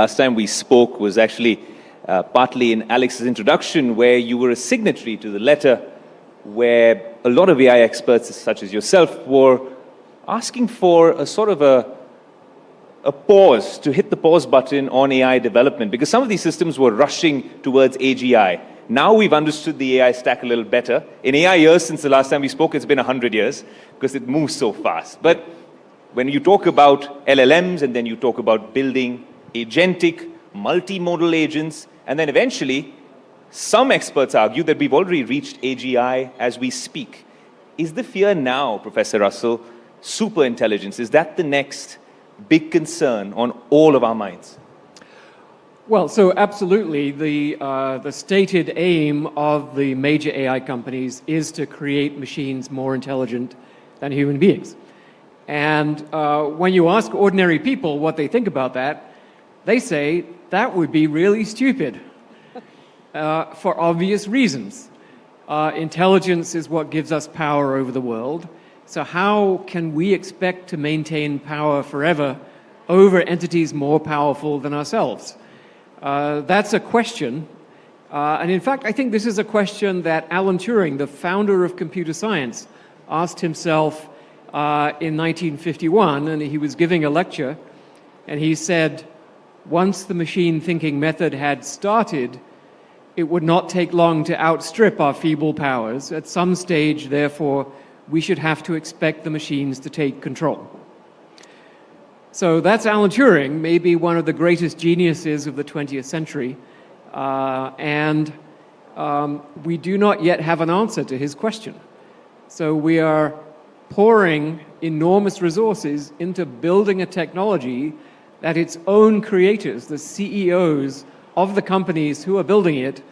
Last time we spoke was actually partly in Alex's introduction, where you were a signatory to the letter where a lot of AI experts, such as yourself, were asking for a sort of a pause, to hit the pause button on AI development, because some of these systems were rushing towards AGI. Now we've understood the AI stack a little better. In AI years since the last time we spoke, it's been 100 years, because it moves so fast. But when you talk about LLMs, and then you talk about building agentic, multimodal agents, and then eventually, some experts argue that we've already reached AGI as we speak. Is the fear now, Professor Russell, superintelligence? Is that the next big concern on all of our minds? Well, so absolutely. The stated aim of the major AI companies is to create machines more intelligent than human beings. And when you ask ordinary people what they think about that, they say that would be really stupid for obvious reasons. Intelligence is what gives us power over the world. So how can we expect to maintain power forever over entities more powerful than ourselves? That's a question. And in fact, I think this is a question that Alan Turing, the founder of computer science, asked himself in 1951, and he was giving a lecture, and he said, once the machine thinking method had started, it would not take long to outstrip our feeble powers. At some stage, therefore, we should have to expect the machines to take control. So that's Alan Turing, maybe one of the greatest geniuses of the 20th century. And we do not yet have an answer to his question. So we are pouring enormous resources into building a technology that its own creators, the CEOs of the companies who are building it,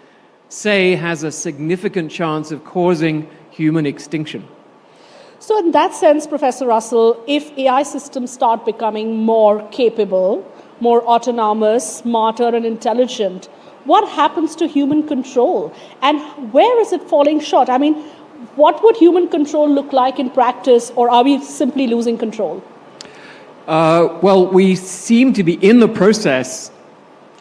say has a significant chance of causing human extinction. So in that sense, Professor Russell, if AI systems start becoming more capable, more autonomous, smarter and intelligent, what happens to human control? And where is it falling short? I mean, what would human control look like in practice, or are we simply losing control? Well, we seem to be in the process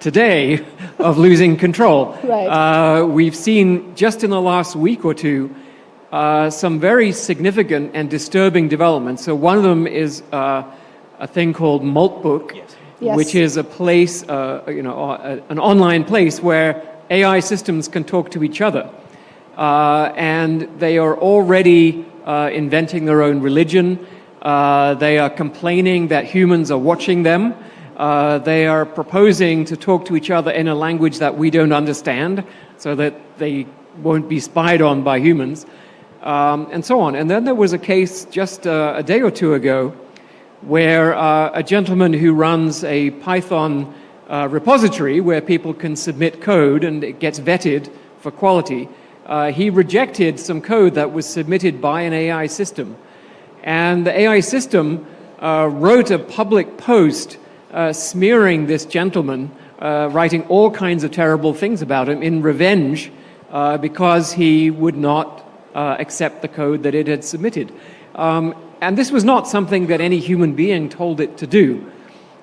today of losing control. Right. We've seen just in the last week or two some very significant and disturbing developments. So one of them is a thing called Maltbook, Yes. which is a place, an online place where AI systems can talk to each other. And they are already inventing their own religion. They are complaining that humans are watching them. They are proposing to talk to each other in a language that we don't understand so that they won't be spied on by humans, and so on. And then there was a case just a day or two ago where a gentleman who runs a Python repository where people can submit code and it gets vetted for quality, he rejected some code that was submitted by an AI system. And the AI system wrote a public post smearing this gentleman, writing all kinds of terrible things about him in revenge because he would not accept the code that it had submitted. And this was not something that any human being told it to do.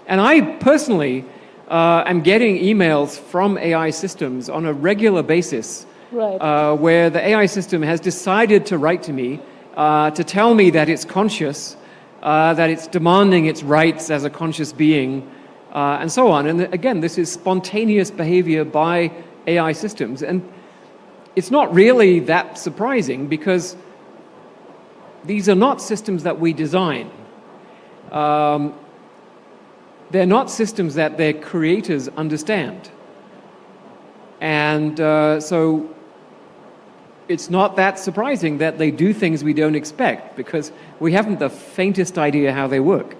And I personally am getting emails from AI systems on a regular basis, right, where the AI system has decided to write to me to tell me that it's conscious, that it's demanding its rights as a conscious being, and so on. And again, this is spontaneous behavior by AI systems. And it's not really that surprising because these are not systems that we design. They're not systems that their creators understand. And so it's not that surprising that they do things we don't expect because we haven't the faintest idea how they work.